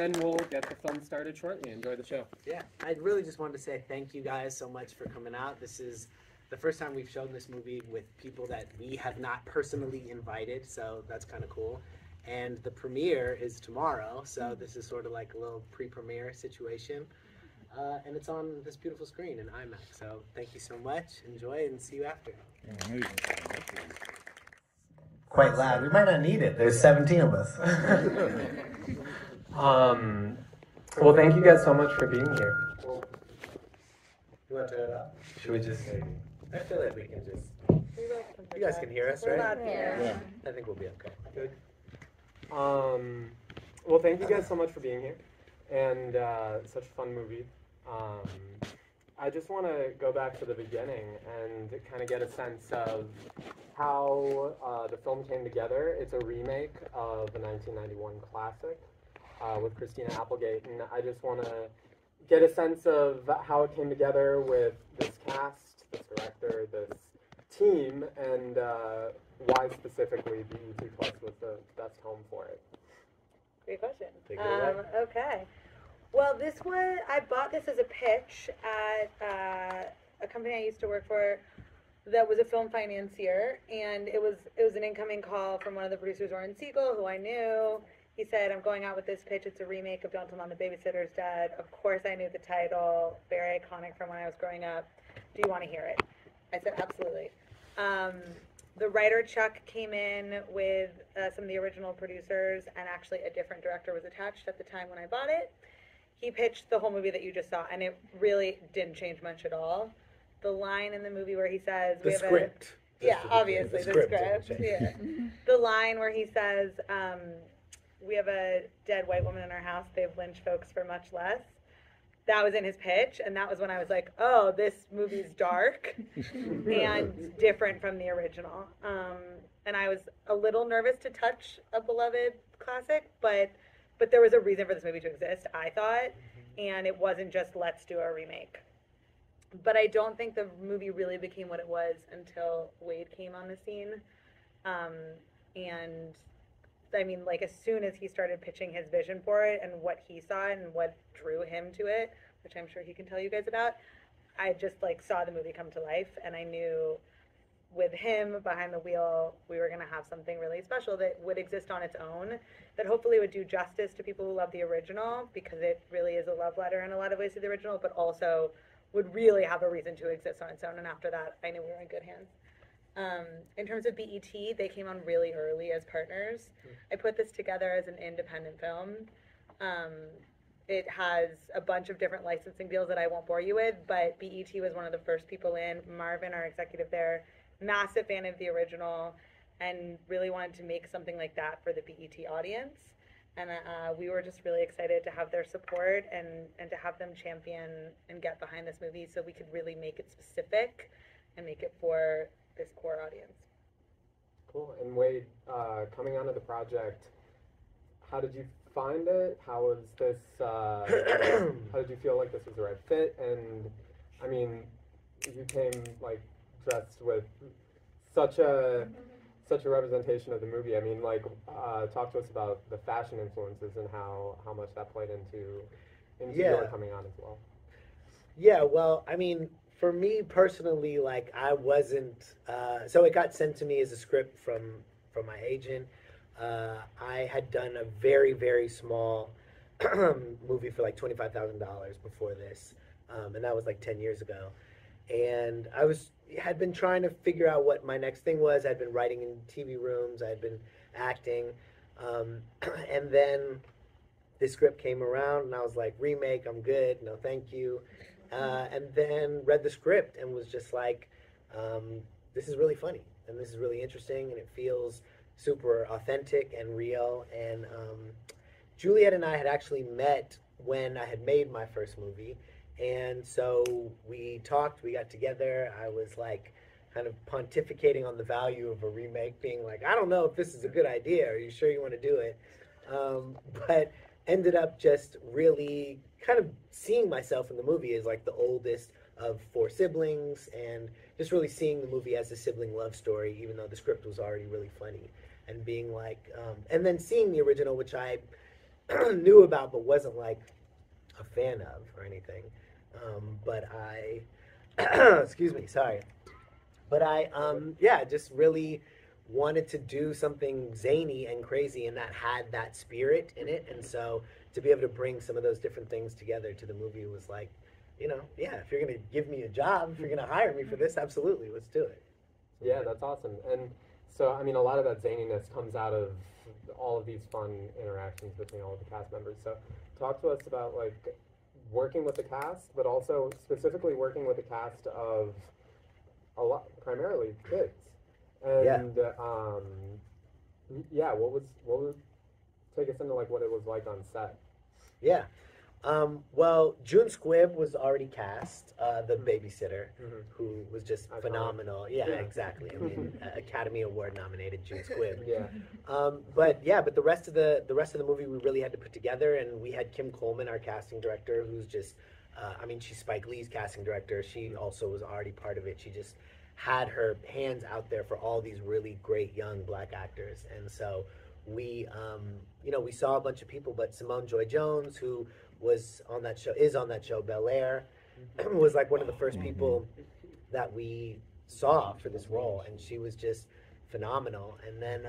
then we'll get the fun started shortly. Enjoy the show. Yeah, I really just wanted to say thank you guys so much for coming out. This is the first time we've shown this movie with people that we have not personally invited, so that's kind of cool. And the premiere is tomorrow, so this is sort of like a little pre-premiere situation. And it's on this beautiful screen in IMAX. So thank you so much. Enjoy and see you after. Quite loud. We might not need it. There's 17 of us. Well, thank you guys so much for being here. You want to turn it up? Should we just... I feel like we can just... You guys can hear us, right? Yeah. I think we'll be okay. Good. Well, thank you guys so much for being here. And such a fun movie. I just want to go back to the beginning and kind of get a sense of how the film came together. It's a remake of a 1991 classic with Christina Applegate, and I just want to get a sense of how it came together with this cast, this director, this team, and why specifically BET Plus was the best home for it. Great question. Take it away. Okay. Well, I bought this as a pitch at a company I used to work for that was a film financier, and it was an incoming call from one of the producers, Warren Siegel, who I knew. He said, I'm going out with this pitch. It's a remake of Don't Tell Mom the Babysitter's Dead. Of course I knew the title, very iconic from when I was growing up. Do you want to hear it? I said, absolutely. The writer, Chuck, came in with some of the original producers, and actually a different director was attached at the time when I bought it. He pitched the whole movie that you just saw, and it really didn't change much at all. The line in the movie where he says... The script. Obviously, the script. Yeah. The line where he says, we have a dead white woman in our house, they've lynched folks for much less. That was in his pitch, and that was when I was like, oh, this movie's dark and different from the original. And I was a little nervous to touch a beloved classic, but there was a reason for this movie to exist, I thought, and it wasn't just let's do a remake. But I don't think the movie really became what it was until Wade came on the scene. And I mean, like, as soon as he started pitching his vision for it and what he saw and what drew him to it, which I'm sure he can tell you guys about, I just, like, saw the movie come to life, and I knew with him behind the wheel, we were going to have something really special that would exist on its own, that hopefully would do justice to people who love the original, because it really is a love letter in a lot of ways to the original, but also would really have a reason to exist on its own. And after that, I knew we were in good hands. In terms of BET, they came on really early as partners. I put this together as an independent film. It has a bunch of different licensing deals that I won't bore you with, but BET was one of the first people in. Marvin, our executive there, massive fan of the original, and really wanted to make something like that for the BET audience. And we were just really excited to have their support and to have them champion and get behind this movie so we could really make it specific and make it for this core audience. Cool. And Wade, coming onto the project, how did you find it? How was this, how did you feel like this was the right fit? And, I mean, you came, like, dressed with such a representation of the movie. I mean, like, talk to us about the fashion influences and how much that played into your coming on as well. Yeah, well, I mean, for me personally, like, I wasn't, so it got sent to me as a script from my agent. I had done a very, very small movie for like $25,000 before this, and that was like 10 years ago. And I had been trying to figure out what my next thing was. I'd been writing in TV rooms. I had been acting. And then this script came around, and I was like, remake, I'm good. No, thank you. And then read the script and was just like, this is really funny, and this is really interesting, and it feels super authentic and real. And Juliet and I had actually met when I had made my first movie. And so we talked, we got together. I was like kind of pontificating on the value of a remake, being like, I don't know if this is a good idea. Are you sure you want to do it? But ended up just really kind of seeing myself in the movie as like the oldest of 4 siblings, and just really seeing the movie as a sibling love story, even though the script was already really funny. And being like, and then seeing the original, which I knew about but wasn't like a fan of or anything. But I, excuse me, sorry. But I, just really wanted to do something zany and crazy and that had that spirit in it. And so to be able to bring some of those different things together to the movie was like, if you're going to give me a job, if you're going to hire me for this, absolutely, let's do it. Yeah, that's awesome. And so, I mean, a lot of that zaniness comes out of all of these fun interactions between all of the cast members. So talk to us about, like, working with the cast, but also specifically working with the cast of primarily kids. And, what was, take us into, like, what it was like on set. Yeah. Well, June Squibb was already cast, the babysitter, who was just phenomenal. Yeah, exactly. I mean, Academy Award nominated June Squibb. But the rest of the movie we really had to put together, and we had Kim Coleman, our casting director, who's just, she's Spike Lee's casting director. She also was already part of it. She just had her hands out there for all these really great young black actors, and so we saw a bunch of people, but Simone Joy-Jones, who is on that show, Bel Air, was like one of the first people that we saw for this role, and she was just phenomenal. And then,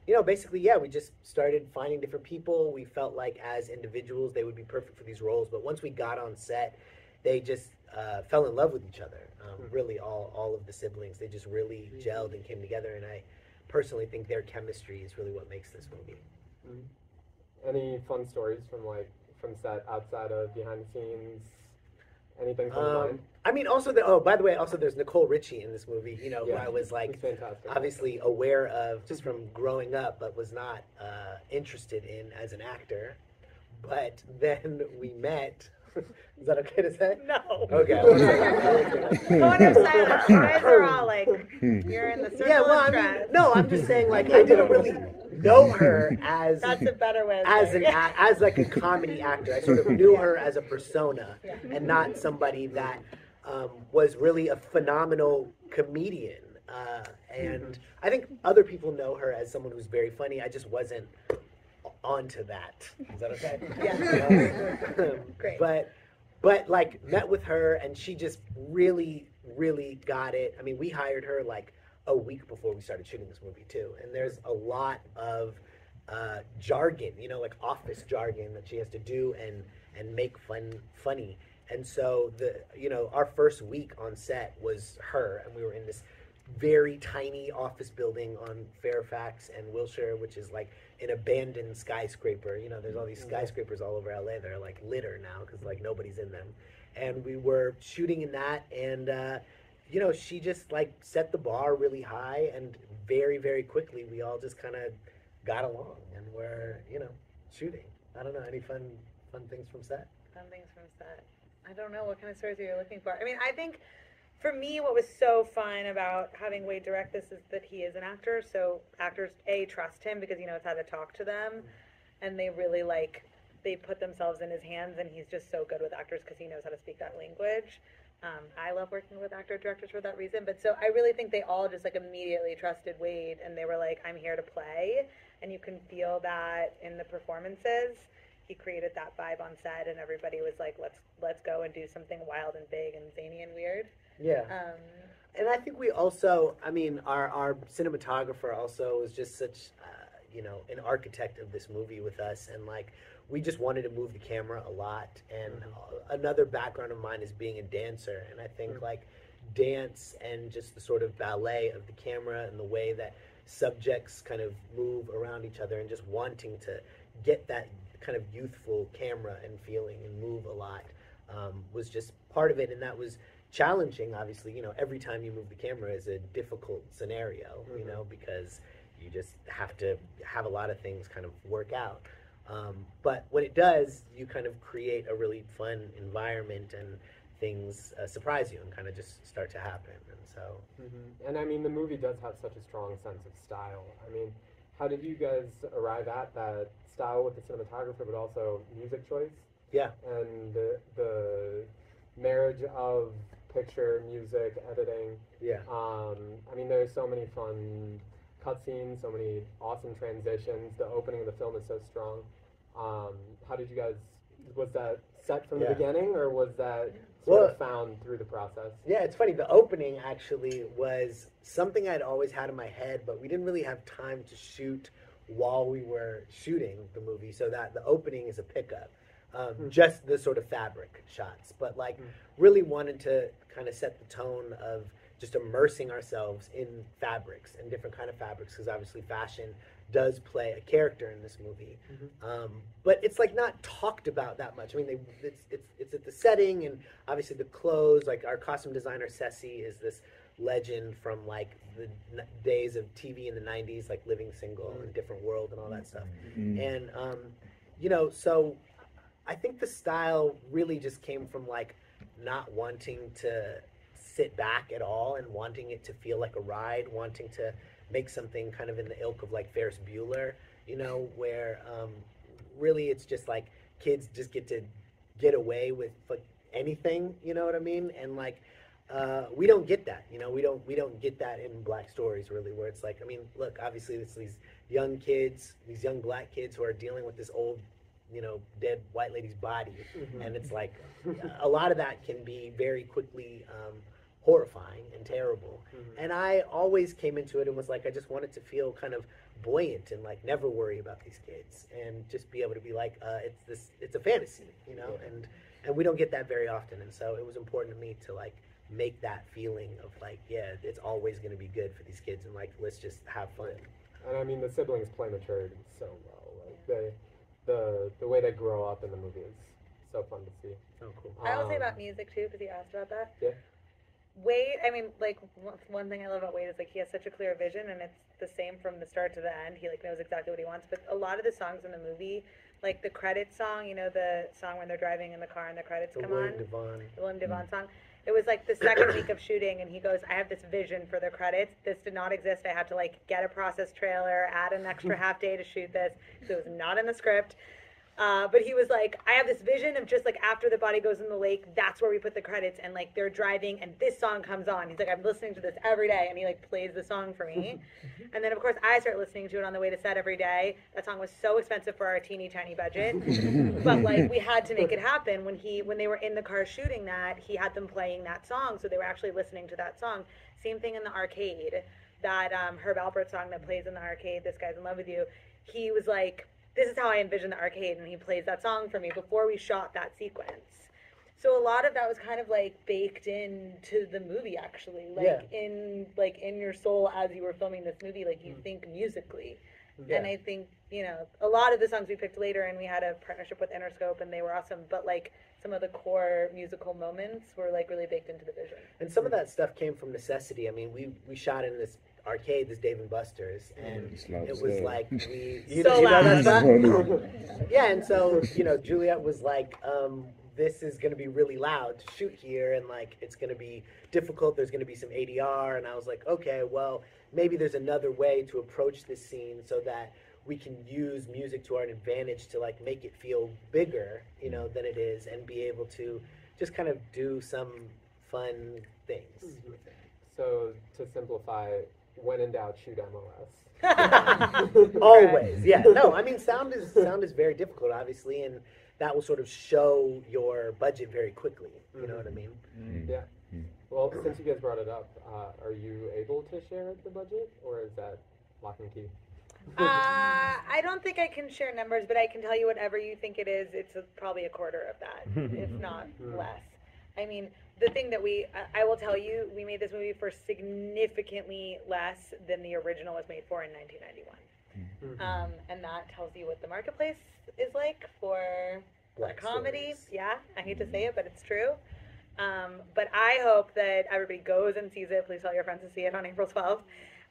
we just started finding different people. We felt like as individuals they would be perfect for these roles, but once we got on set, they just fell in love with each other. Really, all of the siblings, they just really gelled and came together, and I personally think their chemistry is really what makes this movie. Any fun stories from set outside of behind the scenes? Anything from mind? I mean, also by the way, there's Nicole Richie in this movie. Who I was like obviously aware of just from growing up, but was not interested in as an actor. But then we met. Is that okay to say? No. Okay. Go on your silence. You guys are all like, you're in the circle of trust. I'm just saying, like, I didn't really know her as that's a better way as like a comedy actor. I sort of knew her as a persona and not somebody that was really a phenomenal comedian. And I think other people know her as someone who's very funny. I just wasn't onto that. Is that okay? Yeah. Great. But like met with her, and she just really, really got it. I mean, we hired her like a week before we started shooting this movie too, and there's a lot of jargon, like office jargon that she has to do and make funny. And so our first week on set was her, and we were in this very tiny office building on Fairfax and Wilshire, which is like an abandoned skyscraper. There's all these skyscrapers all over LA that are like litter now because like nobody's in them. And we were shooting in that, and she just like set the bar really high, and very, very quickly we all just kind of got along, and we're shooting. I don't know, any fun things from set? Fun things from set. I don't know what kind of stories are you looking for. I mean, I think for me, what was so fun about having Wade direct this is that he is an actor, so actors, trust him because he knows how to talk to them, and they really they put themselves in his hands, and he's just so good with actors because he knows how to speak that language. I love working with actor-directors for that reason, but so I really think they all just immediately trusted Wade, and they were like, I'm here to play, and you can feel that in the performances. He created that vibe on set, and everybody was like, let's go and do something wild and big and zany and weird. Yeah. And I think we also, our cinematographer also was just such, an architect of this movie with us. And we just wanted to move the camera a lot. And another background of mine is being a dancer. And I think dance and just the sort of ballet of the camera and the way that subjects kind of move around each other and just wanting to get that kind of youthful camera and feeling and move a lot was just part of it. And that was challenging, obviously. Every time you move the camera is a difficult scenario, because you just have to have a lot of things kind of work out. But when it does, you kind of create a really fun environment, and things surprise you and kind of just start to happen. And so, and the movie does have such a strong sense of style. How did you guys arrive at that style with the cinematographer, but also music choice? Yeah. And the marriage of picture, music, editing. Yeah. There's so many fun cutscenes, so many awesome transitions. The opening of the film is so strong. How did you guys? Was that set from the Yeah. beginning, or was that Well, sort of found through the process? Yeah, it's funny. The opening actually was something I'd always had in my head, but we didn't really have time to shoot while we were shooting the movie, so that the opening is a pickup. Just the sort of fabric shots, but like really wanted to kind of set the tone of just immersing ourselves in fabrics and different kind of fabrics, because obviously fashion does play a character in this movie. But it's like not talked about that much. I mean, it's at the setting, and obviously the clothes. Like our costume designer Ceci is this legend from like the days of TV in the 90s, like Living Single and Different World and all that stuff. And you know, so I think the style really just came from like not wanting to sit back at all and wanting it to feel like a ride, wanting to make something kind of in the ilk of like Ferris Bueller, you know, where really it's just like kids just get to get away with like anything, you know what I mean? And like we don't get that, you know, we don't get that in Black stories really, where it's like, I mean, look, obviously it's these young kids, these young Black kids who are dealing with this old, you know, dead white lady's body, and it's like a lot of that can be very quickly horrifying and terrible. And I always came into it and was like, I just wanted to feel kind of buoyant and like never worry about these kids and just be able to be like, it's a fantasy, you know, and we don't get that very often. And so it was important to me to like make that feeling of like, yeah, it's always going to be good for these kids, and like, let's just have fun. And I mean, the siblings play maturity so well. Like the way they grow up in the movie is so fun to see. Oh, cool. I will say about music too, because you asked about that. Yeah. Wade, I mean, like, one thing I love about Wade is, like, he has such a clear vision, and it's the same from the start to the end. He, like, knows exactly what he wants. But a lot of the songs in the movie, like the credits song, you know, the song when they're driving in the car and the credits come on? The William Devon song. It was, like, the second week of shooting, and he goes, I have this vision for the credits. This did not exist. I had to, like, get a process trailer, add an extra half day to shoot this, because it was not in the script. But he was like, I have this vision of just like after the body goes in the lake, that's where we put the credits, and like they're driving and this song comes on. He's like, I'm listening to this every day, and he like plays the song for me. And then of course I start listening to it on the way to set every day. That song was so expensive for our teeny tiny budget, but like we had to make it happen. When they were in the car shooting that, he had them playing that song, so they were actually listening to that song. Same thing in the arcade, that Herb Alpert song that plays in the arcade, This Guy's in Love with You. He was like, this is how I envision the arcade, and he plays that song for me before we shot that sequence. So a lot of that was kind of like baked into the movie, actually, like in your soul as you were filming this movie, like you think musically. And I think, you know, a lot of the songs we picked later, and we had a partnership with Interscope, and they were awesome, but like some of the core musical moments were like really baked into the vision. And some of that stuff came from necessity. I mean, we shot in this arcade, this Dave & Buster's, and it was like you know that stuff? Yeah, and so, you know, Juliet was like, this is going to be really loud to shoot here, and like it's going to be difficult, there's going to be some ADR, and I was like, okay, well, maybe there's another way to approach this scene so that we can use music to our advantage to like make it feel bigger, you know, than it is, and be able to just kind of do some fun things with it. So to simplify, when in doubt, shoot MOS. Always, yeah. No, I mean, sound is very difficult, obviously, and that will sort of show your budget very quickly. You know what I mean? Yeah. Well, since you guys brought it up, are you able to share the budget, or is that lock and key? I don't think I can share numbers, but I can tell you whatever you think it is. It's probably a quarter of that, if not less. I mean, the thing that I will tell you, we made this movie for significantly less than the original was made for in 1991. And that tells you what the marketplace is like for comedy. Stories. Yeah, I hate to say it, but it's true. But I hope that everybody goes and sees it. Please tell your friends to see it on April 12th.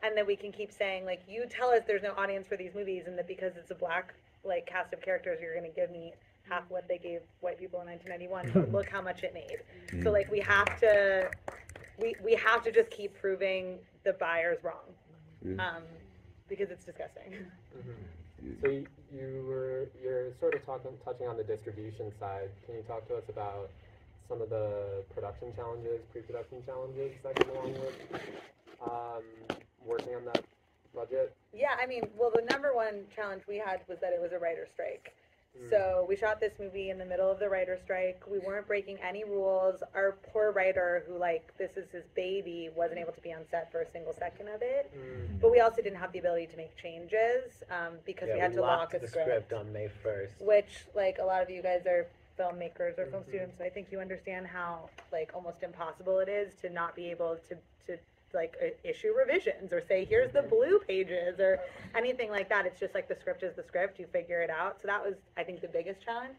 And that we can keep saying, like, you tell us there's no audience for these movies, and that because it's a Black, like, cast of characters, you're going to give me half what they gave white people in 1991, but look how much it made. So like we have to just keep proving the buyers wrong, because it's disgusting. So you're sort of touching on the distribution side. Can you talk to us about some of the production challenges, pre-production challenges that come along with working on that budget? Yeah, I mean, well, the number one challenge we had was that it was a writer's strike. So we shot this movie in the middle of the writer's strike. We weren't breaking any rules. Our poor writer, who this is his baby, wasn't able to be on set for a single second of it. But we also didn't have the ability to make changes because we had to lock a the script on May 1st. Which, a lot of you guys are filmmakers or film students, so I think you understand how almost impossible it is to not be able to issue revisions or say here's the blue pages or anything like that. It's just the script is the script, you figure it out. So that was, I think, the biggest challenge.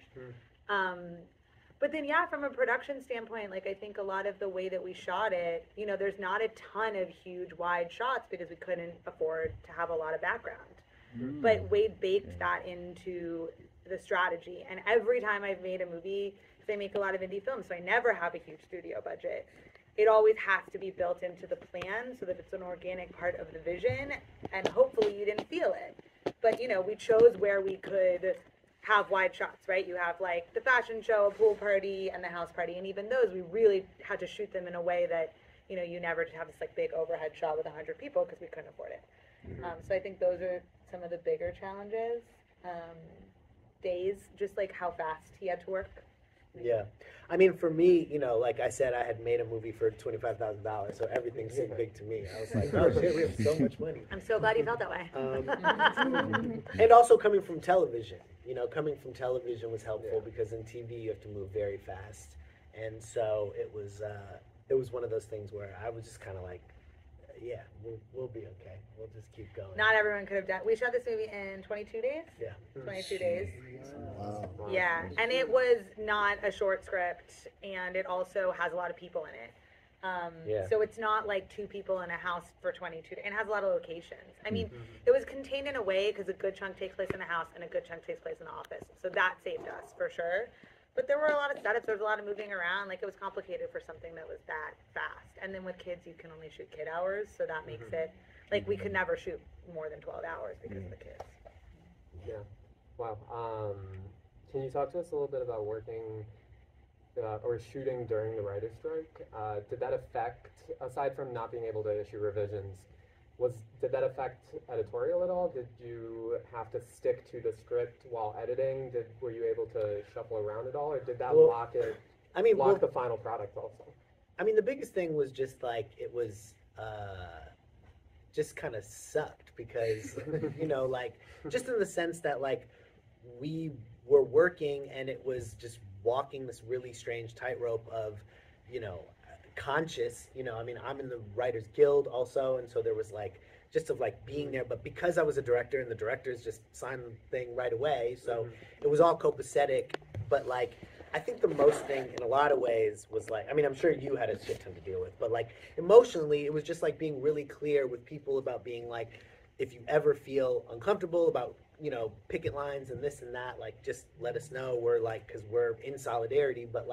But then from a production standpoint, I think a lot of the way that we shot it, there's not a ton of huge wide shots because we couldn't afford to have a lot of background. But Wade baked that into the strategy, and every time I've made a movie, because I make a lot of indie films, so I never have a huge studio budget, it always has to be built into the plan so that it's an organic part of the vision, and hopefully you didn't feel it. But we chose where we could have wide shots, right? You have the fashion show, a pool party, and the house party, and even those we really had to shoot them in a way that you never have this big overhead shot with 100 people because we couldn't afford it. So I think those are some of the bigger challenges. Days, just how fast he had to work. Yeah. I mean, for me, like I said, I had made a movie for $25,000, so everything seemed big to me. I was like, oh shit, we have so much money. I'm so glad you felt that way. And also coming from television, coming from television was helpful because in TV you have to move very fast. And so it was one of those things where I was just kind of yeah, we'll be okay. We'll just keep going. Not everyone could have done. We shot this movie in 22 days. Yeah. 22 days. Wow. Yeah, and it was not a short script, and it also has a lot of people in it. So it's not 2 people in a house for 22 days. It has a lot of locations. I mean, it was contained in a way because a good chunk takes place in a house and a good chunk takes place in the office. So that saved us for sure. But there were a lot of setups. There was a lot of moving around. It was complicated for something that was that fast. And then with kids, you can only shoot kid hours, so that makes it we could never shoot more than 12 hours because of the kids. Yeah. Wow. Can you talk to us a little bit about working or shooting during the writer's strike? Did that affect, aside from not being able to issue revisions, did that affect editorial at all? Did you have to stick to the script while editing? Were you able to shuffle around at all, or did that lock the final product also? I mean, the biggest thing was just it was just kind of sucked because just in the sense that we were working and it was just walking this really strange tightrope of conscious, I mean, I'm in the Writers Guild also, and so there was just of being there, but because I was a director and the directors just signed the thing right away, so it was all copacetic, but I think the most thing in a lot of ways was I mean, I'm sure you had a shit ton to deal with, but emotionally, it was just being really clear with people about being if you ever feel uncomfortable about picket lines and this and that, just let us know. We're because we're in solidarity, but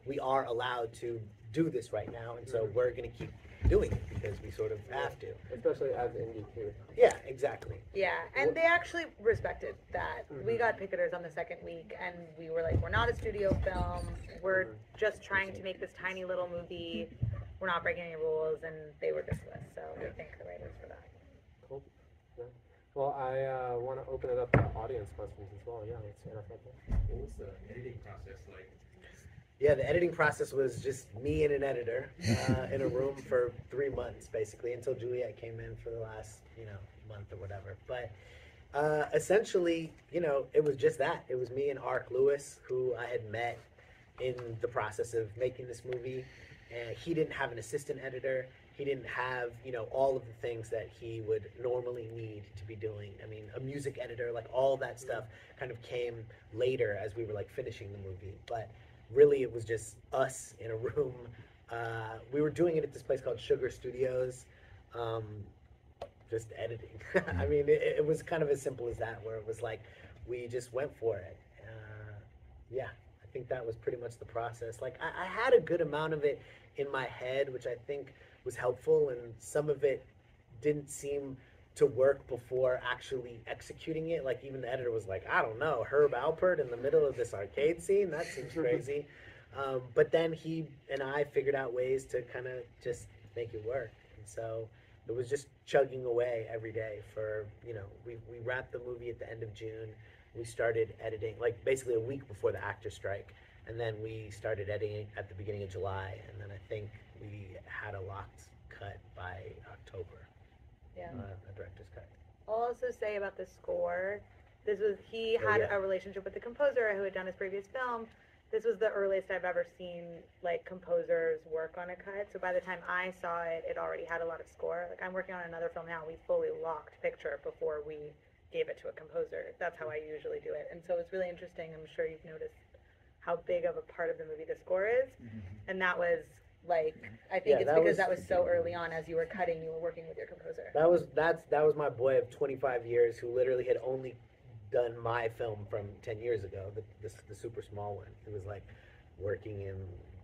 we are allowed to do this right now, and so we're going to keep doing it because we sort of have to. Especially as indie too. Yeah, exactly. Yeah, and they actually respected that. We got picketers on the second week, and we were we're not a studio film. We're just trying to make this tiny little movie. We're not breaking any rules, and they were good with us, so I thank the writers for that. Cool. Yeah. Well, I want to open it up to audience questions as well. Yeah, let's hear that. What was the editing process like? Yeah, the editing process was just me and an editor in a room for 3 months, basically, until Juliet came in for the last, month or whatever. But essentially, it was just that. It was me and Ark Lewis, who I had met in the process of making this movie. And he didn't have an assistant editor. He didn't have, all of the things that he would normally need to be doing. I mean, a music editor, all that stuff kind of came later as we were finishing the movie. But really, it was just us in a room. We were doing it at this place called Sugar Studios, just editing. I mean, it was kind of as simple as that, where it was we just went for it. Yeah, I think that was pretty much the process. I had a good amount of it in my head, which I think was helpful, and some of it didn't seem to work before actually executing it. Even the editor was I don't know, Herb Alpert in the middle of this arcade scene? That seems crazy. But then he and I figured out ways to kind of just make it work. And so it was just chugging away every day for, we wrapped the movie at the end of June, We started editing, like, basically a week before the actor strike. And then we started editing at the beginning of July. And then I think we had a locked cut by October. Yeah. A director's cut. I'll also say about the score, he had a relationship with the composer who had done his previous film. This was the earliest I've ever seen, like, composers work on a cut. So by the time I saw it, it already had a lot of score. Like, I'm working on another film now. We fully locked picture before we gave it to a composer. That's how I usually do it. And so it's really interesting. I'm sure you've noticed how big of a part of the movie the score is. And that was, like, I think it's because that was so early on. As you were cutting, you were working with your composer. That was my boy of 25 years who literally had only done my film from 10 years ago, the super small one. He was like working in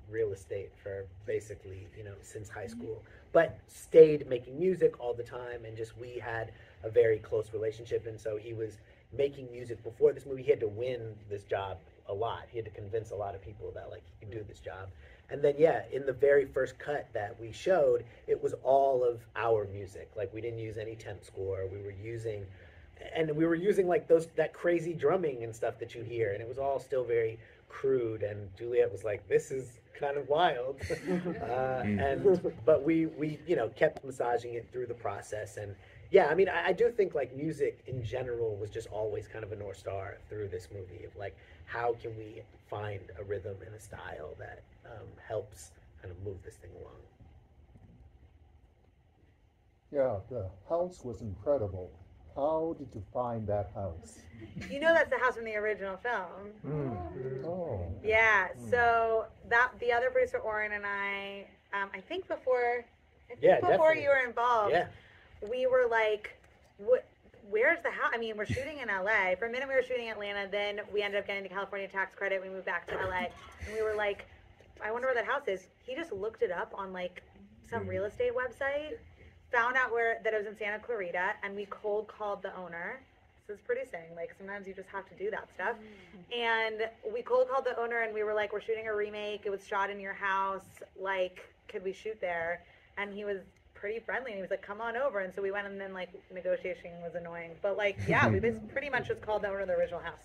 real estate for basically, since high school, but stayed making music all the time, and just we had a very close relationship. And so he was making music before this movie. He had to win this job a lot. He had to convince a lot of people that, like, he could do this job. And then, in the very first cut that we showed, it was all of our music. Like, we didn't use any temp score. We were using like that crazy drumming and stuff that you hear, and it was all still very crude. And Juliet was like, "This is kind of wild," but we kept massaging it through the process. And I do think, like, music in general was just always kind of a North Star through this movie of, like, how can we find a rhythm and a style that helps kind of move this thing along. Yeah, the house was incredible. How did you find that house? That's the house from the original film. Oh. Yeah, so the other producer, Oren, and I think before definitely. you were involved, Yeah. we were like, where's the house? I mean, we're shooting in LA. For a minute we were shooting in Atlanta, then we ended up getting the California tax credit. We moved back to LA, and we were like, I wonder where that house is. He just looked it up on, like, some real estate website, found out that it was in Santa Clarita, and we cold called the owner. This is pretty saying, like, sometimes you just have to do that stuff. And we cold called the owner, and we were like, we're shooting a remake. It was shot in your house. Like, could we shoot there? And he was pretty friendly, and he was like, come on over. And so we went, and then, like, negotiation was annoying. But, like, we pretty much just called the owner of the original house.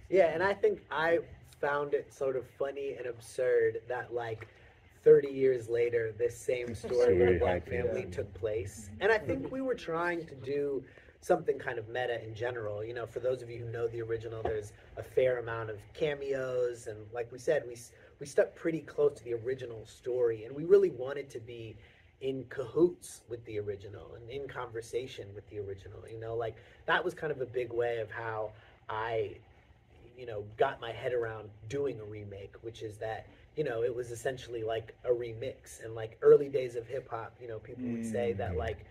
Yeah, and I think I found it sort of funny and absurd that, like, 30 years later, this same story with a black family took place. And I think we were trying to do something kind of meta in general. For those of you who know the original, there's a fair amount of cameos. And like we said, we stuck pretty close to the original story. And we really wanted to be in cahoots with the original and in conversation with the original. Like, that was kind of a big way of how I got my head around doing a remake, which is that, it was essentially like a remix. And, like, early days of hip hop, people would say that, like,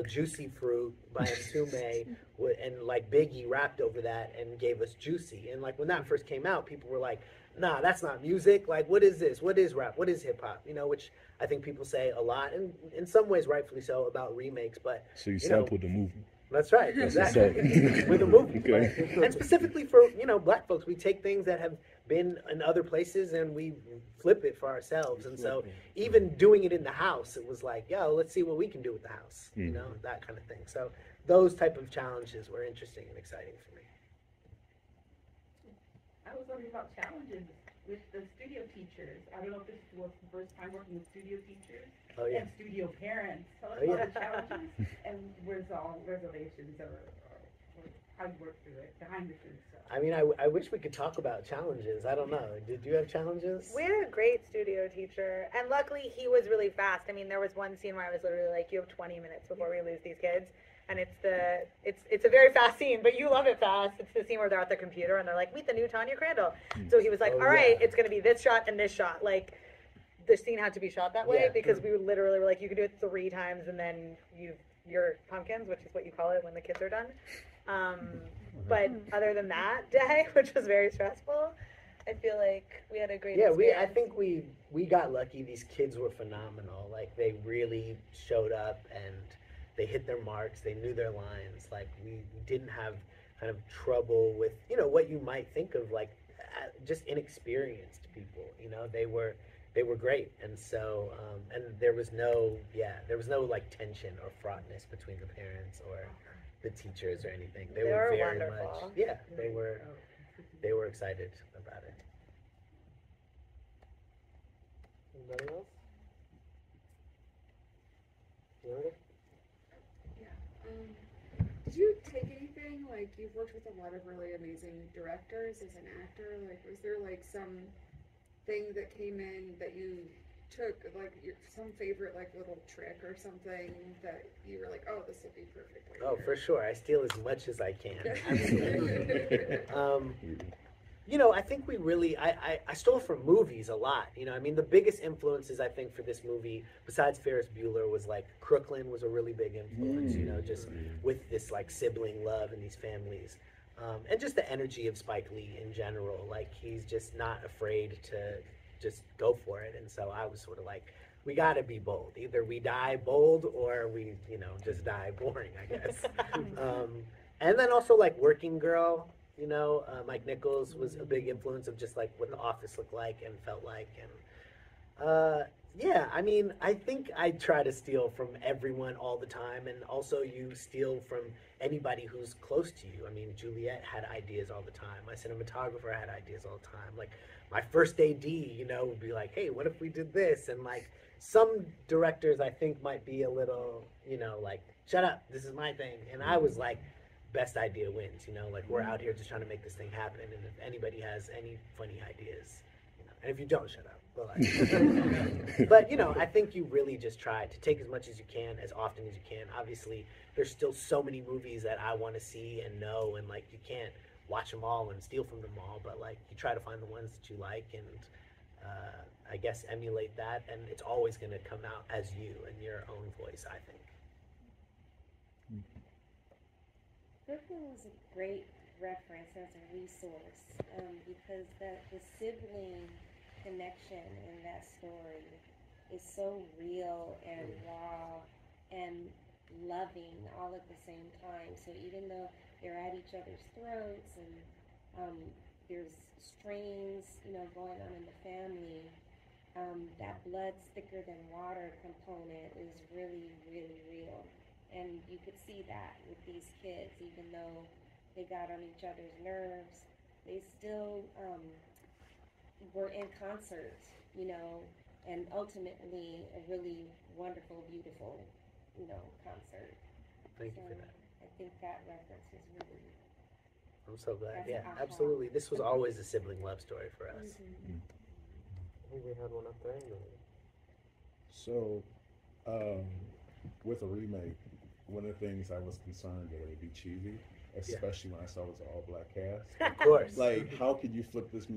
Juicy Fruit by Mtume and, like, Biggie rapped over that and gave us Juicy. And, like, when that first came out, people were like, nah, that's not music. Like, what is this? What is rap? What is hip hop? Which I think people say a lot, and in some ways rightfully so, about remakes. But so you sampled the movie. That's right, exactly. With a movie. Okay. And specifically for, black folks, we take things that have been in other places and we flip it for ourselves. And so even doing it in the house, it was like, let's see what we can do with the house, that kind of thing. So those type of challenges were interesting and exciting for me. I was wondering about challenges with the studio teachers. I don't know if this was the first time working with studio teachers and studio parents. Tell us about the challenges and resolve reservations or how you work through it, behind the scenes stuff. I mean, I wish we could talk about challenges. I don't know. Did you have challenges? We had a great studio teacher, and luckily he was really fast. I mean, there was one scene where I was literally like, you have 20 minutes before we lose these kids. And it's a very fast scene, but you love it fast. It's the scene where they're at their computer and they're like, meet the new Tanya Crandall. So he was like, all right, it's going to be this shot and this shot. Like, the scene had to be shot that way because we literally were like, you can do it 3 times and then your pumpkins, which is what you call it when the kids are done. But other than that day, which was very stressful, I feel like we had a great experience. I think we got lucky. These kids were phenomenal. Like, they really showed up and they hit their marks. They knew their lines. Like, we didn't have kind of trouble with, what you might think of, like, just inexperienced people. They were great. And so, and there was no like tension or fraughtness between the parents or, the teachers or anything. They They were were very wonderful. much, yeah, they were excited about it. Anybody else? Juliet? Did you take anything, like, you've worked with a lot of really amazing directors as an actor, like, was there, like, some thing that came in that you took, like, some favorite, like, little trick or something that you were like, oh, this will be perfect right Oh, here? for sure. I steal as much as I can. Absolutely. You know, I think we really, I stole from movies a lot. You know, I mean, the biggest influences, I think, for this movie, besides Ferris Bueller, was like Crooklyn was a really big influence, you know, just with this like sibling love and these families. And just the energy of Spike Lee in general. Like, he's just not afraid to just go for it. And so I was sort of like, we got to be bold. Either we die bold or we, you know, just die boring, I guess. And then also like Working Girl. You know, Mike Nichols was a big influence of just like what The Office looked like and felt like. And yeah, I mean, I think I try to steal from everyone all the time. And also you steal from anybody who's close to you. I mean, Juliet had ideas all the time. My cinematographer had ideas all the time. Like my first AD, you know, would be like, hey, what if we did this? And like some directors I think might be a little, you know, like, shut up, this is my thing. And I was like, best idea wins, you know, like we're out here just trying to make this thing happen, and if anybody has any funny ideas, you know, and if you don't, shut up. But you know, I think you really just try to take as much as you can, as often as you can. Obviously, there's still so many movies that I want to see and know, and like you can't watch them all and steal from them all, but like you try to find the ones that you like and I guess emulate that, and it's always going to come out as you and your own voice, I think. Brooklyn was a great reference as a resource because the sibling connection in that story is so real and raw and loving all at the same time. So even though they're at each other's throats and there's strains, you know, going on in the family, that blood's thicker than water component is really, really real. And you could see that with these kids, even though they got on each other's nerves, they still were in concert, you know, and ultimately a really wonderful, beautiful, you know, concert. Thank you for that. I think that reference is really. I'm so glad. That's Yeah, aha. absolutely. This was always a sibling love story for us. I think we had one up there. So, with a remake, one of the things I was concerned that it would be cheesy, especially when I saw it was an all-black cast. Of course. Like, how could you flip this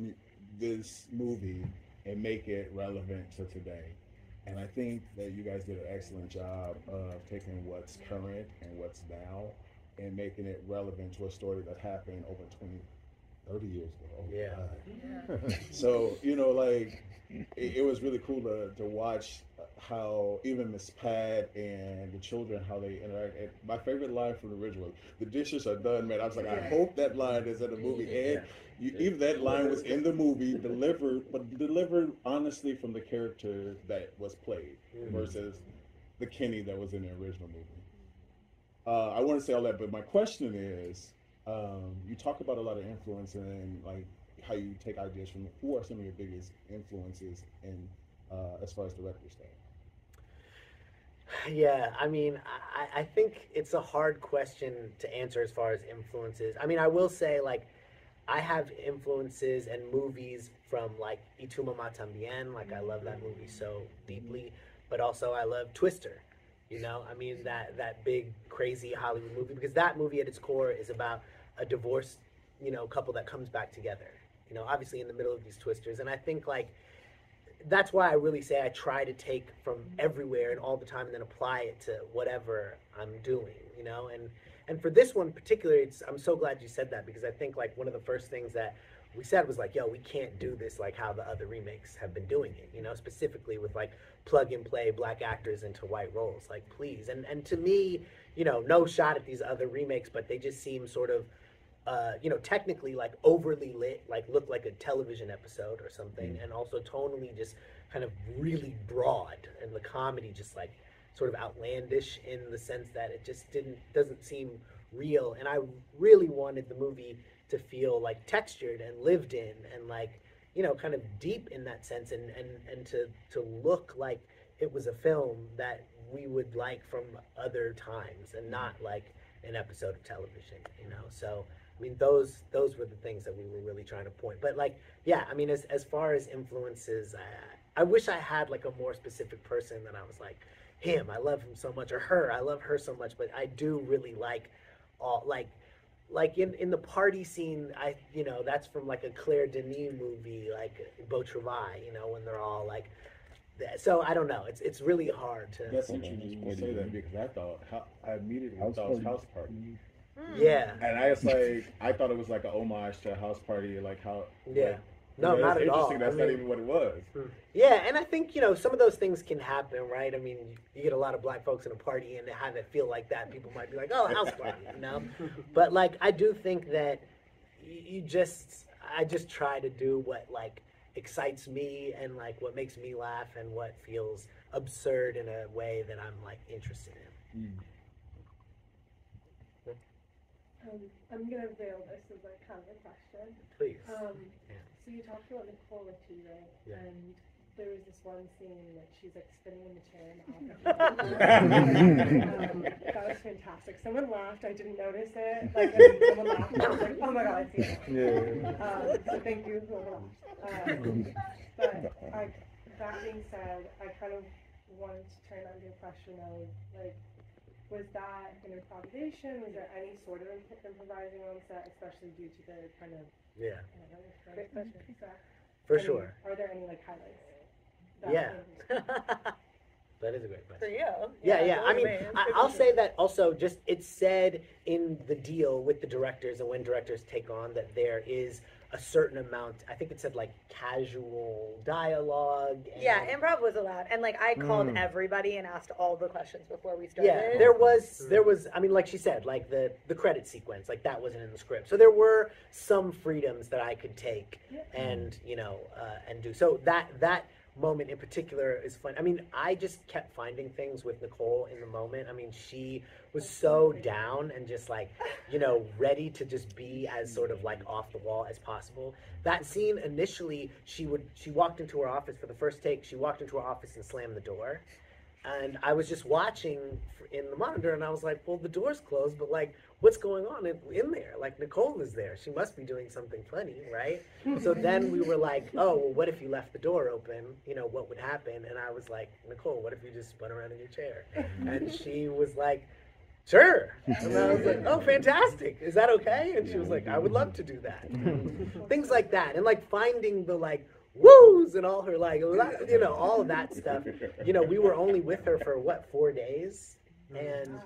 movie and make it relevant to today? And I think that you guys did an excellent job of taking what's current and what's now and making it relevant to a story that happened over 30 years ago. Yeah. So, you know, like, it was really cool to watch how even Miss Pat and the children, how they interact. And my favorite line from the original, the dishes are done, man. I was like, I hope that line is in the movie. And even that line was in the movie, delivered honestly from the character that was played versus the Kenny that was in the original movie. I want to say all that, but my question is, you talk about a lot of influence and like how you take ideas from. Who are some of your biggest influences in as far as directors go? Yeah, I mean, I think it's a hard question to answer as far as influences. I mean, I will say, like, I have influences and movies from, like, Y Tu Mamá También. Like, I love that movie so deeply. But also, I love Twister. You know, I mean, that big, crazy Hollywood movie. Because that movie at its core is about a divorced, you know, couple that comes back together. You know, obviously in the middle of these twisters. And I think, like, that's why I really say I try to take from everywhere and all the time and then apply it to whatever I'm doing, you know? And for this one particularly, I'm so glad you said that, because I think, like, one of the first things that we said was, like, yo, we can't do this like how the other remakes have been doing it, you know, specifically with, like, plug and play black actors into white roles, like, please. And to me, you know, no shot at these other remakes, but they just seem sort of, you know, technically, like, overly lit, like, look like a television episode or something, and also tonally just kind of really broad, and the comedy just, like, sort of outlandish in the sense that it just doesn't seem real, and I really wanted the movie to feel like textured and lived in and like, you know, kind of deep in that sense, and to look like it was a film that we would like from other times and not like an episode of television, you know. So I mean, those were the things that we were really trying to point. But like, yeah, I mean, as far as influences, I wish I had like a more specific person that I was like, him, I love him so much, or her, I love her so much. But I do really like all like in the party scene, you know, that's from like a Claire Denis movie, like Beau Travail, you know, when they're all like. So I don't know. It's really hard to. That's interesting you say that, because I immediately thought it was House Party. Yeah. And I was like, I thought it was like an homage to a House Party, like how. Yeah. Like, no, not at all. Interesting. That's not even what it was. Yeah, and I think, you know, some of those things can happen, right? I mean, you get a lot of black folks in a party and have it feel like that. People might be like, oh, House Party, you know? But like, I do think that I just try to do what like excites me and like what makes me laugh and what feels absurd in a way that I'm like interested in. I'm gonna veil this as like kind of a question. Please. So you talked about Nicole with you, right? Yeah. And there was this one scene that she's like spinning in the chair in the office. That was fantastic. Someone laughed. I didn't notice it. Like someone laughed. I was like, oh my god, I see it. Yeah. So thank you for laugh. But that being said, I kind of wanted to turn on the question of like, was that an improvisation? Was there any sort of improvising on set, especially due to the kind of great question. For sure. Are there any like highlights? Yeah. That is a great question. For you. Yeah. I mean, I'll say that also, just it's said in the deal with the directors and when directors take on that there is a certain amount, I think it said like casual dialogue. And yeah, improv was allowed. And like I called everybody and asked all the questions before we started. Yeah, there was, I mean, like she said, like the credit sequence, like that wasn't in the script. So there were some freedoms that I could take and, you know, and do. So that moment in particular is fun. I mean, I just kept finding things with Nicole in the moment. I mean, she was so down and just like, you know, ready to just be as sort of like off the wall as possible. That scene initially, she walked into her office for the first take. She walked into her office and slammed the door. And I was just watching in the monitor and I was like, well, the door's closed, but like, what's going on in there? Like, Nicole is there. She must be doing something funny, right? So then we were like, oh, well, what if you left the door open? You know, what would happen? And I was like, Nicole, what if you just spun around in your chair? And she was like, sure. And I was like, oh, fantastic. Is that okay? And she was like, I would love to do that. Things like that. And like finding the like, woos and all her like, you know, all of that stuff. You know, we were only with her for what, 4 days? And,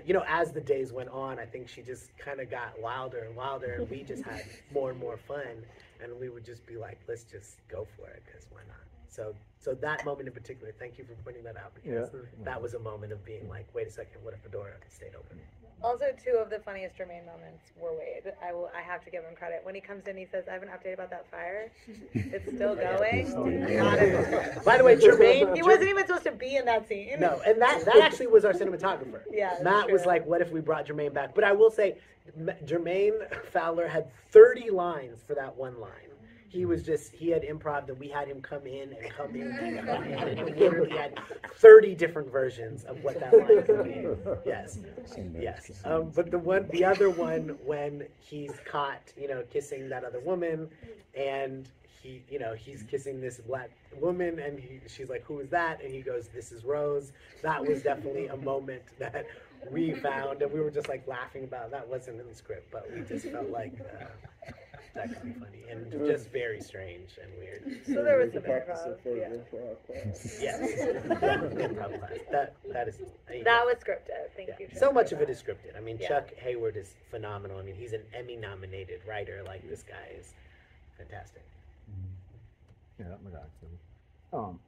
you know, as the days went on, I think she just kind of got wilder and wilder, and we just had more and more fun. And we would just be like, let's just go for it, because why not? So that moment in particular, thank you for pointing that out, because that was a moment of being like, wait a second, what if the door stayed open? Also, 2 of the funniest Jermaine moments were Wade. I have to give him credit. When he comes in, he says, I have an update about that fire. It's still going. By the way, Jermaine... He wasn't even supposed to be in that scene. No, and that actually was our cinematographer. Yeah, Matt was like, what if we brought Jermaine back? But I will say, Jermaine Fowler had 30 lines for that one line. He had improv and we had him come in and come in and come in, and we literally had 30 different versions of what that line could be. Yes. But the other one, when he's caught, you know, kissing that other woman, and he, you know, he's kissing this black woman, and she's like, who is that? And he goes, this is Rose. That was definitely a moment that we found, and we were just like laughing about. That wasn't in the script, but we just felt like that could be funny and just very strange and weird. So there was some improv. Yes. Improv class. That was scripted. Thank you. So much of it is scripted. I mean, Chuck Hayward is phenomenal. I mean, he's an Emmy-nominated writer. Like, this guy is fantastic. Yeah, I got you.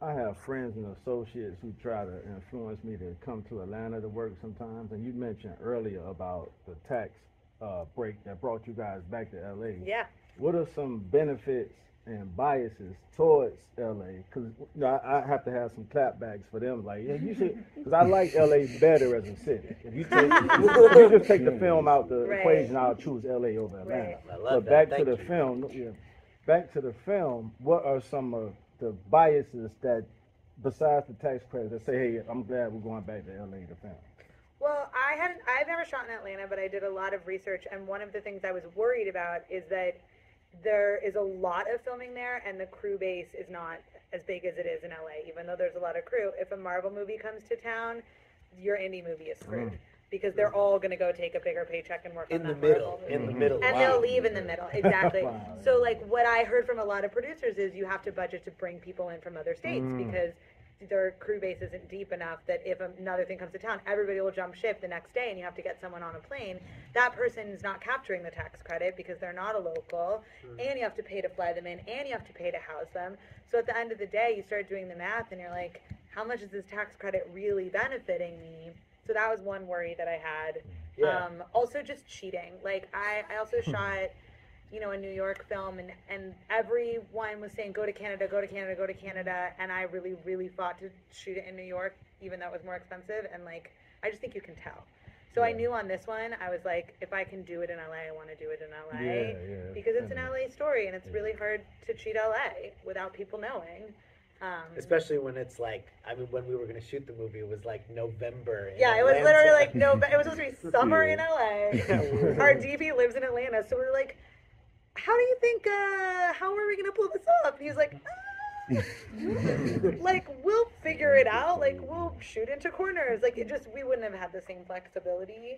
I have friends and associates who try to influence me to come to Atlanta to work sometimes. And you mentioned earlier about the tax break that brought you guys back to LA. Yeah. What are some benefits and biases towards LA, because I have to have some clapbacks for them. Like, yeah, you should, because I like LA better as a city. If you just take the film out the equation, I'll choose LA over Atlanta. I love but that. back to the film. Yeah, back to the film. What are some of the biases that, besides the tax credit, that say, hey, I'm glad we're going back to LA to film? Well, I've never shot in Atlanta, but I did a lot of research, and one of the things I was worried about is that there is a lot of filming there, and the crew base is not as big as it is in LA, even though there's a lot of crew. If a Marvel movie comes to town, your indie movie is screwed. Because they're all going to go take a bigger paycheck and work on that Marvel movie. In the middle. And they'll leave in the middle, exactly. So, like, what I heard from a lot of producers is you have to budget to bring people in from other states because their crew base isn't deep enough that if another thing comes to town, everybody will jump ship the next day and you have to get someone on a plane. That person's not capturing the tax credit because they're not a local, and you have to pay to fly them in, and you have to pay to house them. So at the end of the day, you start doing the math and you're like, how much is this tax credit really benefiting me? So that was one worry that I had. Yeah. Also just cheating. Like I also shot, a New York film and everyone was saying, go to Canada, go to Canada, go to Canada. And I really, really fought to shoot it in New York, even though it was more expensive. And like, I just think you can tell. So I knew on this one, I was like, if I can do it in LA, I want to do it in LA. Because it's an LA story and it's really hard to cheat LA without people knowing. Especially when it's like, when we were going to shoot the movie, it was like November. Yeah, it was literally like it was supposed to be summer in LA. Our DP lives in Atlanta, so we were like, how do you think, how are we going to pull this off? And he was like, like, we'll figure it out. Like, we'll shoot into corners. Like, we wouldn't have had the same flexibility.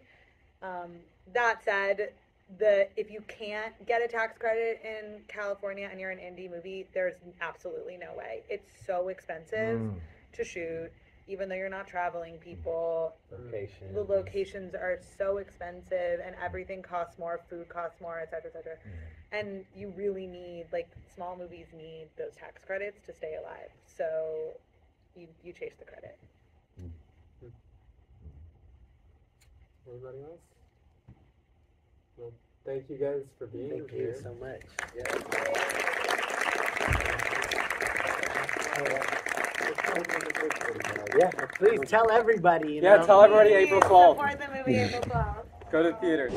That said, if you can't get a tax credit in California and you're an indie movie, there's absolutely no way. It's so expensive to shoot, even though you're not traveling people. The locations are so expensive and everything costs more, food costs more, et cetera, et cetera. And you really need, like, small movies need those tax credits to stay alive. So you chase the credit. Anybody else? Well, thank you guys for being here. Thank you so much. Yeah, please tell everybody. Tell everybody April 12th. Support the movie April 12th. Go to theaters.